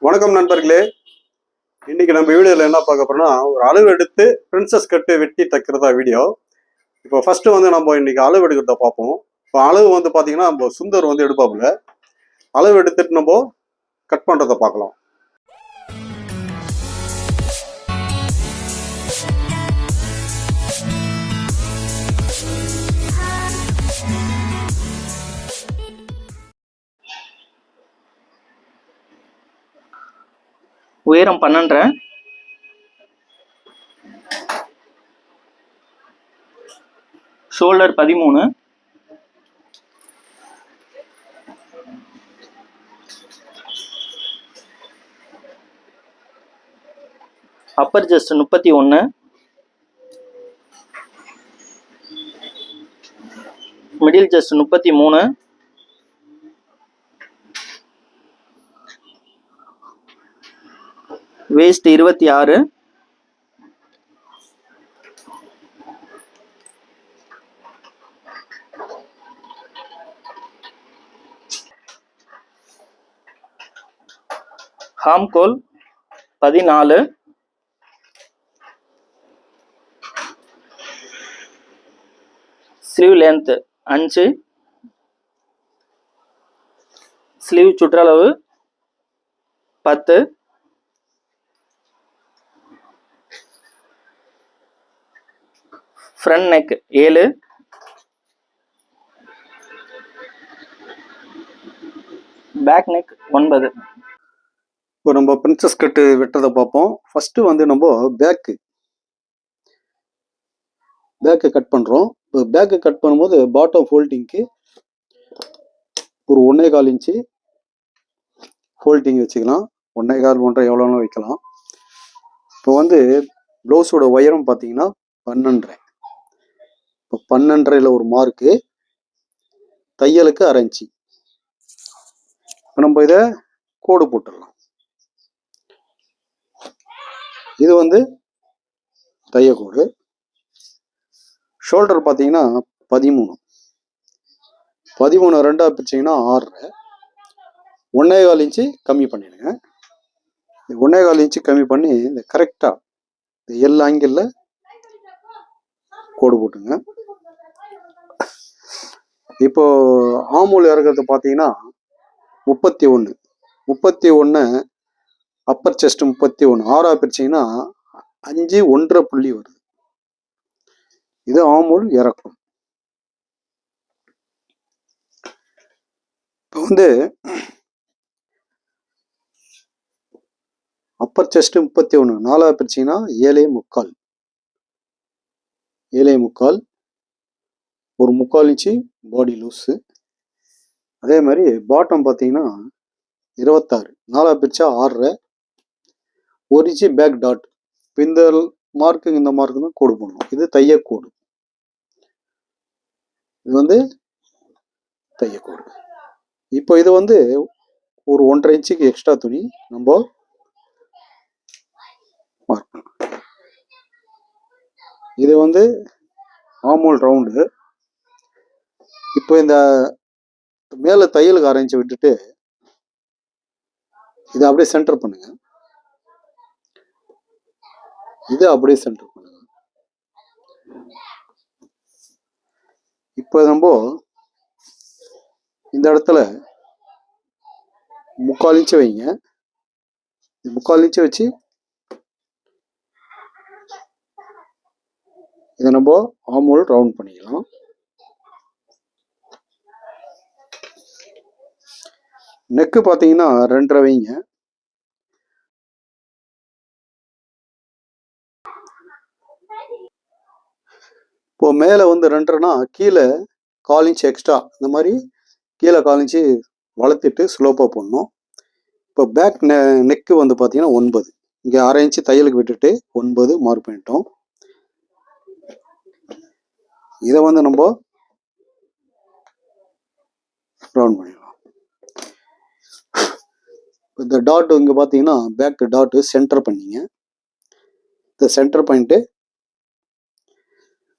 வணக்கம் நண்பர்களே. இன்னைக்கு நம்ம வீடியோவில் என்ன பார்க்க போறோம்னா, ஒரு அளவு எடுத்து பிரின்சஸ் கட்டு வெட்டி தைக்கிறதா வீடியோ. இப்போ ஃபர்ஸ்ட் நம்ம இன்னைக்கு அளவு எடுக்கிறத பார்ப்போம். இப்போ அளவு பார்த்தீங்கன்னா நம்ம சுந்தர் எடுப்பாப்புல. அளவு எடுத்துட்டு நம்ம கட் பண்றதை பார்க்கலாம். உயரம் 12, shoulder 13, Appar chest 31, middle chest 33, waste 26, ஹாம்கோல் 14, sleeve length 5, sleeve சுற்றளவு 10, ஃப்ரண்ட் நெக் 7, பேக் நெக் 9. இப்போ நம்ம பிரின்சஸ் கட்டு வெட்டுறதை பார்ப்போம். ஃபர்ஸ்ட் நம்ம பேக்கு கட் பண்றோம். இப்போ பேக்கு கட் பண்ணும்போது பாட்டம் ஃபோல்டிங்க்கு ஒரு 1.25 இன்ச்சு ஃபோல்டிங் வச்சுக்கலாம். 1.25 1.5 எவ்வளோன்னு வைக்கலாம். இப்போ ப்ளவுஸோட உயரம் பார்த்தீங்கன்னா 12.5. இப்போ 12.5ல ஒரு மார்க்கு, தையலுக்கு 1/2 இன்ச்சு. இப்போ நம்ம இதை கோடு போட்டுடலாம். இது தையக்கோடு. ஷோல்டர் பார்த்தீங்கன்னா 13 2ஆக பிரிச்சிங்கன்னா 6, 1.25 இன்ச்சு கம்மி பண்ணிடுங்க. 1.25 இன்ச்சு கம்மி பண்ணி இந்த கரெக்டாக இந்த எல் ஆங்கிளில் கோடு போட்டுங்க. இப்போ ஆமூல் இறக்கிறது பார்த்தீங்கன்னா 31 அப்பர் செஸ்ட் 31 6ஆக பிரிச்சிங்கன்னா 5 1.5 புள்ளி வருது. இது ஆமூல் இறக்கம். இப்போ அப்பர் செஸ்ட் 31 4ஆக பிரிச்சிங்கன்னா 7.25 ஒரு 3/4 இன்ச்சு பாடி லூஸு. அதே மாதிரி பாட்டம் பார்த்தீங்கன்னா 26 4ஆக பிரிச்சா 6.5, 1 இன்ச்சு பேக் டாட். இந்த மார்க்கு இந்த மார்க்கு தான் கோடு போடணும். இது தையக்கோடு. இது தையக்கோடு. இப்போ இது ஒரு 1.5 இன்ச்சுக்கு எக்ஸ்ட்ரா துணி நம்ம மார்க் பண்ணலாம். இது ஆமூல் ரவுண்டு. இப்போ இந்த மேலே தையலுக்கு 1/2 இன்ச்சு விட்டுட்டு இதை அப்படியே சென்டர் பண்ணுங்க. இதை அப்படியே சென்டர் பண்ணுங்க. இப்போ நம்ம இந்த இடத்துல 3/4 இன்ச்சு வைங்க. 3/4 இன்ச்சு வச்சு இதை நம்ம ஆமூல் ரவுண்ட் பண்ணிக்கலாம். நெக்கு பார்த்தீங்கன்னா 2.5 வைங்க. இப்போ மேலே 2.5னா கீழே 1/4 இன்ச்சு எக்ஸ்ட்ரா இந்த மாதிரி கீழே 1/4 இன்ச்சு வளர்த்துட்டு ஸ்லோப்பாக போடணும். இப்போ பேக் நெக்கு பார்த்தீங்கன்னா 9. இங்கே 1/2 இன்ச்சு தையலுக்கு விட்டுட்டு 9 மார்க் பண்ணிட்டோம். இதை நம்ம ரவுண்ட் பண்ணிடலாம். இந்த டாட் இங்கே பார்த்தீங்கன்னா பேக் டாட்டு சென்டர் பண்ணிங்க. இந்த சென்டர் பாயிண்ட்டு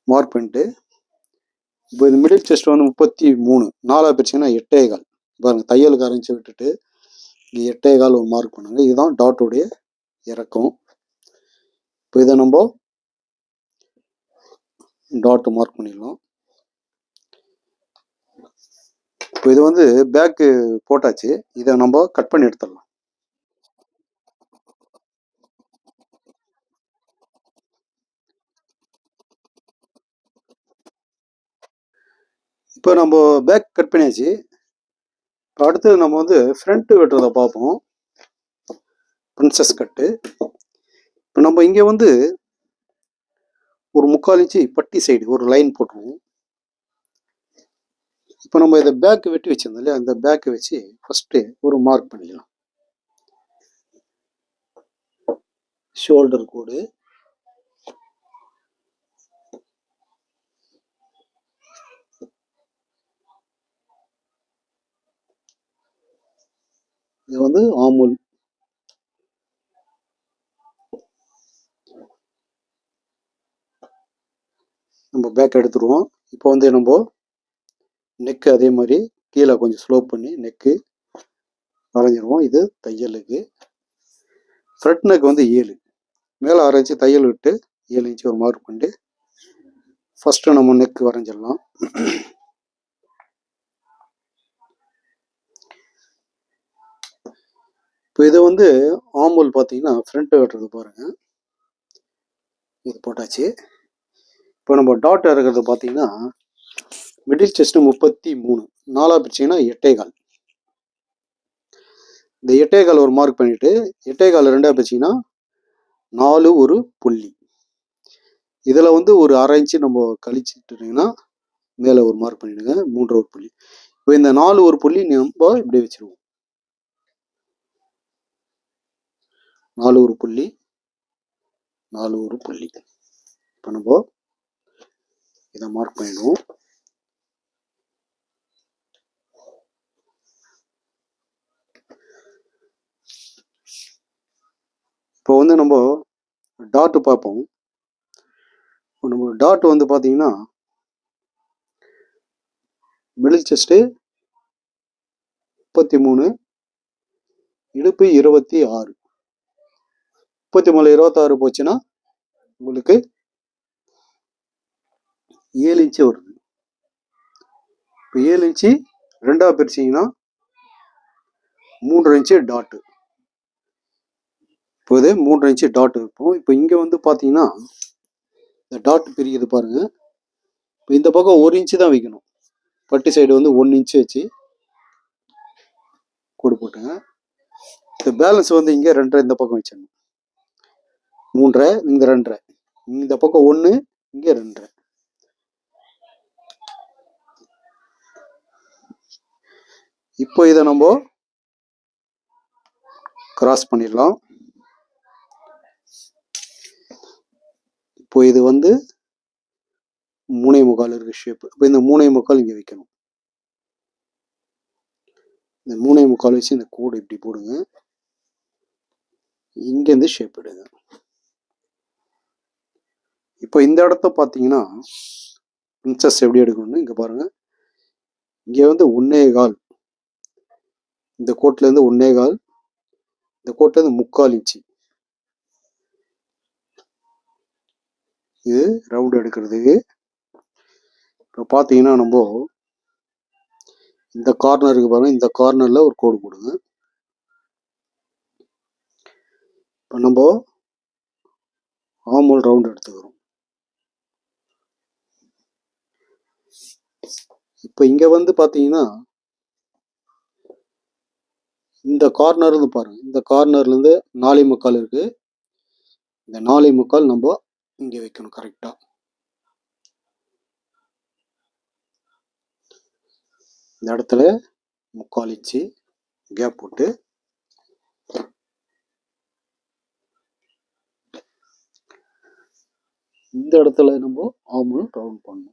மார்க் பண்ணிட்டு இப்போ இது மிடில் செஸ்ட் 33 4ஆக பிரிச்சிங்கன்னா 8.25 பாருங்கள். தையலுக்கு 1/2 இன்ச்சு விட்டுட்டு இங்கே 8.25 ஒரு மார்க் பண்ணுங்க. இதுதான் டாட்டுடைய இறக்கம். இப்போ இதை நம்ம டாட் மார்க் பண்ணிடலாம். இப்போ இது வந்து பேக்கு போட்டாச்சு. இதை நம்ம கட் பண்ணி எடுத்துடலாம். இப்போ நம்ம பேக் கட் பண்ணியாச்சு. இப்போ அடுத்து நம்ம வந்து ஃப்ரண்ட் வெட்டுறதை பார்ப்போம். பிரின்சஸ் கட்டு. இப்போ நம்ம இங்கே வந்து ஒரு 3/4 இன்ச்சு பட்டி சைடு ஒரு லைன் போட்டுருவோம். இப்போ நம்ம இதை பேக்கு வெட்டி வச்சிருந்தோம் இல்லையா, அந்த பேக்கை வச்சு ஃபஸ்ட்டு ஒரு மார்க் பண்ணிக்கலாம். ஷோல்டர் கோடு, இது வந்து ஆமுல். நம்ம பேக் எடுத்துருவோம். இப்போ வந்து நம்ம நெக்கு அதே மாதிரி கீழே கொஞ்சம் ஸ்லோப் பண்ணி நெக்கு வரைஞ்சிருவோம். இது தையலுக்கு. ஃப்ரண்ட் நெக் வந்து 7, மேலே 6 இன்ச்சு தையல் விட்டு 7 இன்ச்சு ஒரு மார்க் பண்ணிட்டு ஃபஸ்ட்டு நம்ம நெக் வரைஞ்சிடலாம். இப்போ இது வந்து ஆமுல் பார்த்தீங்கன்னா ஃப்ரண்ட் வெட்டுறது பாருங்கள், இது போட்டாச்சு. இப்போ நம்ம டாட் இறக்கிறது பார்த்தீங்கன்னா மிடில் செஸ்ட்டு 33, 4 பிரிச்சிங்கன்னா 8.25. இந்த 8.25 ஒரு மார்க் பண்ணிவிட்டு 8.25 2 பிரிச்சிங்கன்னா 4 ஒரு புள்ளி. இதில் வந்து ஒரு 1/2 இன்ச்சு நம்ம கழிச்சுட்டுங்கன்னா மேலே ஒரு மார்க் பண்ணிவிடுங்க, 3 ஒரு புள்ளி. இப்போ இந்த 4 ஒரு புள்ளி நம்ம இப்படி வச்சுருவோம். 4 ஒரு புள்ளி, 4 ஒரு புள்ளி. இப்போ நம்ம இதை மார்க் பண்ணிடுவோம். இப்போ வந்து நம்ம டாட்டு பார்ப்போம். நம்ம டாட் வந்து பார்த்தீங்கன்னா மிடில் செஸ்ட்டு 33, இடுப்பு 26. 33 26 போச்சுன்னா உங்களுக்கு 7 இன்ச்சு வருது. இப்போ 7 இன்ச்சு 2 பிரிச்சிங்கன்னா 3 இன்ச்சு டாட்டு. இப்போ இது 3 இன்ச்சு டாட் வைப்போம். இப்போ இங்கே வந்து பார்த்தீங்கன்னா இந்த டாட் பிரிக்குது பாருங்க. இப்போ இந்த பக்கம் 1 இன்ச்சு தான் வைக்கணும். பட்டி சைடு வந்து 1 இன்ச்சு வச்சு கோடு போட்டுங்க. இந்த பேலன்ஸ் வந்து இங்கே 2.5 இந்த பக்கம் வச்சிடணும். 3.5 இந்த 2.5, இந்த பக்கம் 1 இங்கே 2.5. இப்போ இதை நம்ம கிராஸ் பண்ணிடலாம். இப்போ இது வந்து 3.25 இருக்கு ஷேப்பு. இப்போ இந்த 3.25 இங்கே வைக்கணும். இந்த 3.25 வச்சு இந்த கோடு இப்படி போடுங்க. இங்கேருந்து ஷேப் எடுங்க. இப்போ இந்த இடத்த பார்த்தீங்கன்னா பிரின்சஸ் எப்படி எடுக்கணும்னு இங்கே பாருங்க. இங்கே வந்து 1.25, இந்த கோட்லேருந்து 1.25, இந்த கோட்லேருந்து 3/4 இன்ச்சு. இது ரவுண்ட் எடுக்கிறதுக்கு. இப்போ பார்த்தீங்கன்னா நம்ம இந்த கார்னருக்கு பாருங்க, இந்த கார்னரில் ஒரு கோடு போடுங்க. இப்போ நம்ம ஆமுல் ரவுண்ட் எடுத்துக்கிறோம். இப்போ இங்கே வந்து பார்த்தீங்கன்னா இந்த கார்னர்லேருந்து பாருங்க, இந்த கார்னர்லேருந்து 4.25 இருக்கு. இந்த 4.25 நம்ம இங்கே வைக்கணும் கரெக்டாக. இந்த இடத்துல 3/4 இன்ச்சு கேப் போட்டு இந்த இடத்துல நம்ம ஆமுல் ரவுண்ட் பண்ணணும்.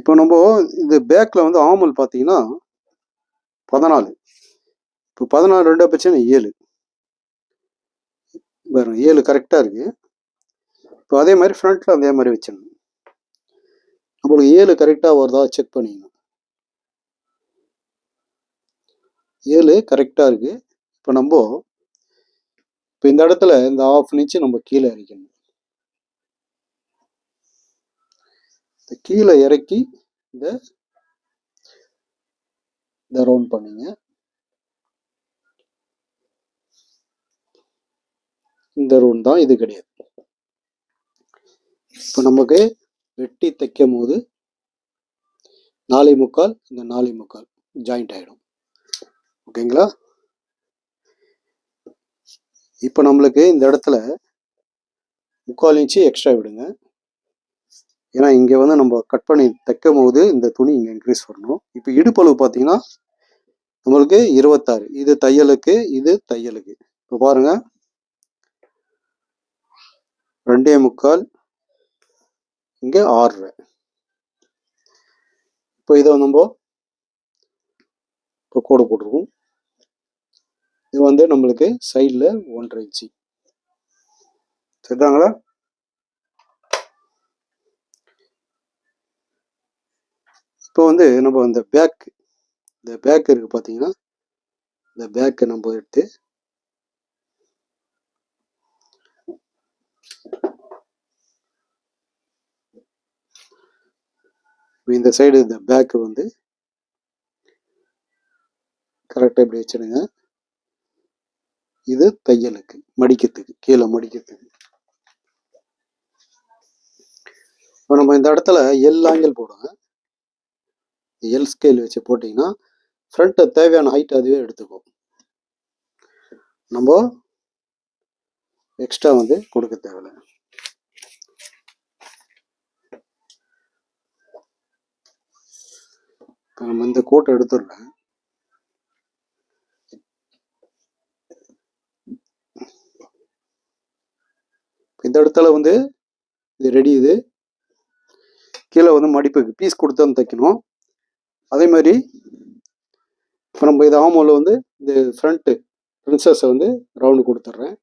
இப்போ நம்ம இது பேக்கில் வந்து ஆமல் பார்த்தீங்கன்னா 14. இப்போ 14 ரெண்டா பிரச்சனை 7 வேறு 7 கரெக்டாக இருக்குது. இப்போ அதே மாதிரி ஃப்ரண்ட்டில் அதே மாதிரி வச்சிடணும். நம்மளுக்கு 7 கரெக்டாக வருதா செக் பண்ணிக்கணும். 7 கரெக்டாக இருக்குது. இப்போ நம்ம இந்த இடத்துல இந்த 1/2 இன்ச்சு நம்ம கீழே இறக்கணும். கீழே இறக்கி இந்த ரவுண்ட் பண்ணிங்க. இந்த ரவுண்ட் தான், இது கிடையாது. இப்போ நமக்கு வெட்டி தைக்கும் போது 4.25 இந்த 4.25 ஜாயிண்ட் ஆகிடும். ஓகேங்களா? இப்போ நம்மளுக்கு இந்த இடத்துல 3/4 இன்ச்சு எக்ஸ்ட்ரா விடுங்க. ஏன்னா இங்கே வந்து நம்ம கட் பண்ணி தைக்கும் போது இந்த துணி இங்கே இன்க்ரீஸ் பண்ணணும். இப்போ இடுப்பளவு பார்த்தீங்கன்னா நம்மளுக்கு 26. இது தையலுக்கு, இது தையலுக்கு. இப்போ பாருங்க 2.25 இங்கே 6. இப்போ இதை நம்ம இப்போ கோடு போட்டுருவோம். இது வந்து நம்மளுக்கு சைடில் 1.5 இன்ச்சு. சரிதாங்களா? இப்போ வந்து நம்ம இந்த பேக் இருக்கு பார்த்தீங்கன்னா, இந்த பேக்கை நம்ம எடுத்து இந்த சைடு இந்த பேக்கு வந்து கரெக்டாக இப்படி வச்சிடுங்க. இது தையலுக்கு, மடிக்கிறதுக்கு, கீழே மடிக்கிறதுக்கு. இப்போ நம்ம இந்த இடத்துல எல் ஆங்கிள் போடுங்க. எல் ஸ்கேல் வச்சு போட்டிங்கன்னா ஃப்ரண்ட்டை தேவையான ஹைட் அதுவே எடுத்துக்கும். நம்ம எக்ஸ்ட்ரா வந்து கொடுக்க தேவையில்லை. இப்போ நம்ம இந்த கோட்டை எடுத்துடுறேன். இந்த இடத்துல வந்து இது ரெடி. இது கீழே வந்து மடிப்புக்கு பீஸ் கொடுத்து வந்து தைக்கணும். அதே மாதிரி இப்போ நம்ம இது ஆமோவில் வந்து இந்த ஃப்ரண்ட்டு பிரின்சஸை வந்து ரவுண்டு கொடுத்துட்றேன்.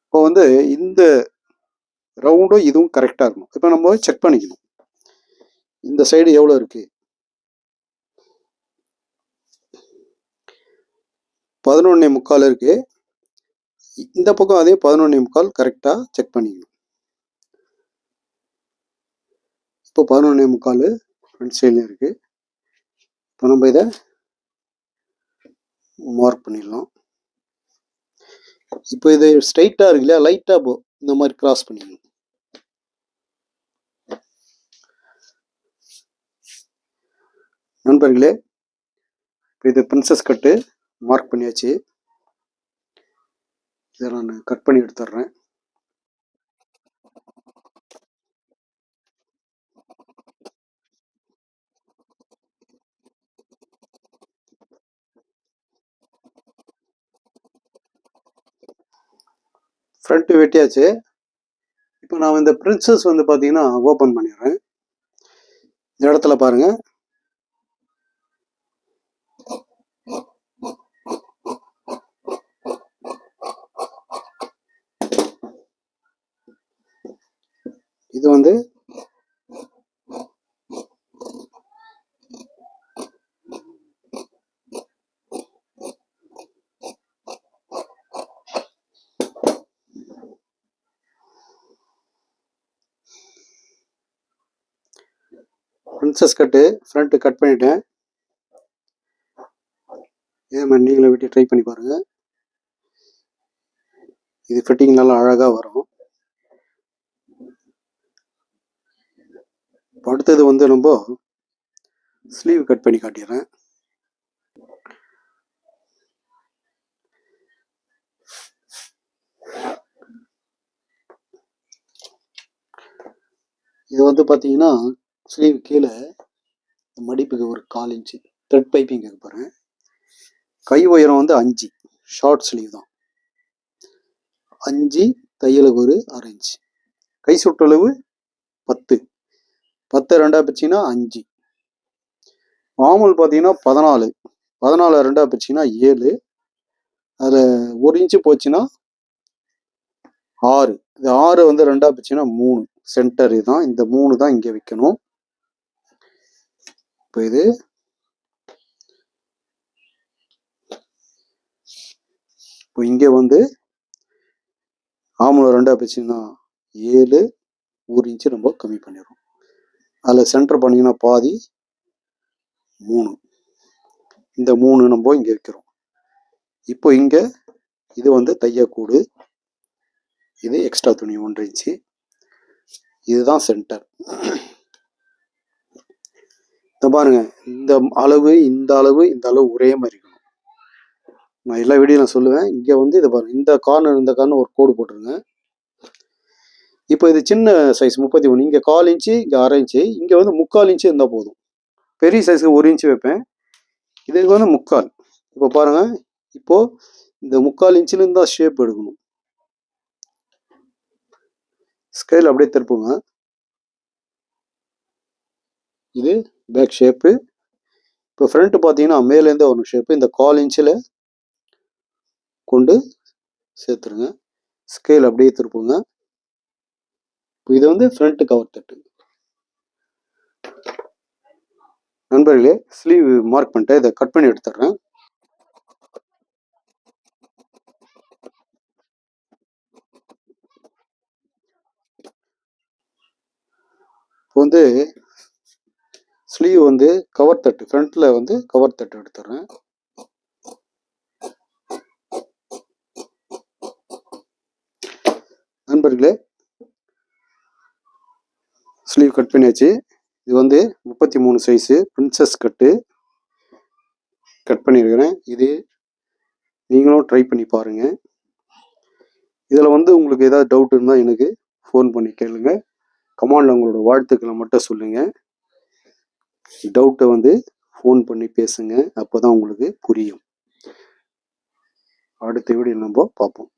இப்போ வந்து இந்த ரவுண்டும் இதுவும் கரெக்டாக இருக்கணும். இப்போ நம்ம செக் பண்ணிக்கணும் இந்த சைடு எவ்வளோ இருக்கு. 11.25 இருக்கு. இந்த பக்கம் அதே 11.25 கரெக்டாக செக் பண்ணிக்கணும். இப்போ 11.25 ஃப்ரண்ட் சைட்லையும் இருக்கு. இப்போ நம்ம இதை மார்க் பண்ணிடலாம். இப்போ இது ஸ்ட்ரைட்டாக இருக்கு இல்லையா, லைட்டாக இந்த மாதிரி கிராஸ் பண்ணிக்கணும். நண்பர்களே, இப்போ இது பிரின்சஸ் கட்டு மார்க் பண்ணியாச்சு. இதை நான் கட் பண்ணி எடுத்துடுறேன். ஃப்ரண்ட்டு வெட்டியாச்சு. இப்போ நான் இந்த பிரின்சஸ் வந்து பார்த்தீங்கன்னா ஓப்பன் பண்ணிடுறேன். இந்த இடத்துல பாருங்க, இது வந்து பிரின்சஸ் கட்டு ஃப்ரண்ட்டு கட் பண்ணிட்டேன். இதே மாதிரி நீங்களும் வெட்டி ட்ரை பண்ணி பாருங்கள். இது ஃபிட்டிங் நல்லா அழகாக வரும். அடுத்தது வந்து நம்ம ஸ்லீவ் கட் பண்ணி காட்டிடுறேன். இது வந்து பார்த்தீங்கன்னா ஸ்லீவ் கீழே மடிப்புக்கு ஒரு 1/4 இன்ச்சு த்ரெட் பைப்பிங் கேட்க போகிறேன். கை உயரம் வந்து 5, ஷார்ட் ஸ்லீவ் தான். 5, தையலுக்கு ஒரு 1/2 இன்ச். கை சுற்றளவு 10, 10 ரெண்டாக பிரிச்சிங்கன்னா 5. ஆமல் பார்த்தீங்கன்னா 14, 14 ரெண்டாக பிரிச்சிங்கன்னா 7. அதில் 1 இன்ச்சு போச்சுன்னா 6. இந்த 6 வந்து ரெண்டாக பிரிச்சிங்கன்னா 3. சென்டர் இதுதான், இந்த 3 தான் இங்கே வைக்கணும். இப்போ இது இப்போ இங்கே வந்து ஆமூலம் ரெண்டாக பிரிச்சிங்கன்னா 7, 1 இன்ச்சு நம்ம கம்மி பண்ணிடுறோம். அதில் சென்டர் பண்ணிங்கன்னா பாதி 3. இந்த 3 நம்ம இங்கே வைக்கிறோம். இப்போ இங்கே இது வந்து தையக்கூடு, இது எக்ஸ்ட்ரா துணி 1 இன்ச்சு. இதுதான் சென்டர். இதை பாருங்க, இந்த அளவு இந்த அளவு இந்த அளவு ஒரே மாதிரி இருக்கணும். நான் எல்லா வீடியோவில் சொல்லுவேன். இங்கே வந்து இதை பாருங்க, இந்த கார்னர் ஒரு கோடு போட்டுருங்க. இப்போ இது சின்ன சைஸ் 31, இங்கே 1/4 இன்ச்சு, இங்கே 1/2 இன்ச்சு, இங்கே வந்து 3/4 இன்ச்சு இருந்தால் போதும். பெரிய சைஸுக்கு 1 இன்ச்சு வைப்பேன், இதுக்கு வந்து 3/4. இப்போ பாருங்க, இப்போ இந்த 3/4 இன்ச்சிலேருந்து தான் ஷேப் எடுக்கணும். ஸ்கேல் அப்படியே திருப்புங்க. இது பேக் ஷேப்பு. இப்போ ஃப்ரண்ட் பார்த்தீங்கன்னா மேலேருந்தே வரணும் ஷேப்பு. இந்த 1/4 இன்ச்சில் கொண்டு சேர்த்துருங்க. ஸ்கேல் அப்படியே திருப்புங்க. இப்போ இது வந்து ஃப்ரண்ட் கவர் தட்டு. நண்பர்களே, ஸ்லீவ் மார்க் பண்ணிட்டேன், இதை கட் பண்ணி எடுத்துடுறேன். இப்போ வந்து ஸ்லீவ் வந்து கவர் தட்டு, ஃப்ரண்ட்ல வந்து கவர் தட்டு எடுத்துடுறேன். நண்பர்களே, ஸ்லீவ் கட் பண்ணியாச்சு. இது வந்து 33 சைஸு பிரின்சஸ் கட்டு கட் பண்ணியிருக்கிறேன். இது நீங்களும் ட்ரை பண்ணி பாருங்கள். இதில் வந்து உங்களுக்கு ஏதாவது டவுட் இருந்தால் எனக்கு ஃபோன் பண்ணி கேளுங்க. கமெண்டில் உங்களோட வாழ்த்துக்களை மட்டும் சொல்லுங்கள். டவுட்டை வந்து ஃபோன் பண்ணி பேசுங்க, அப்போ தான் உங்களுக்கு புரியும். அடுத்த வீடியோ நம்ம பார்ப்போம்.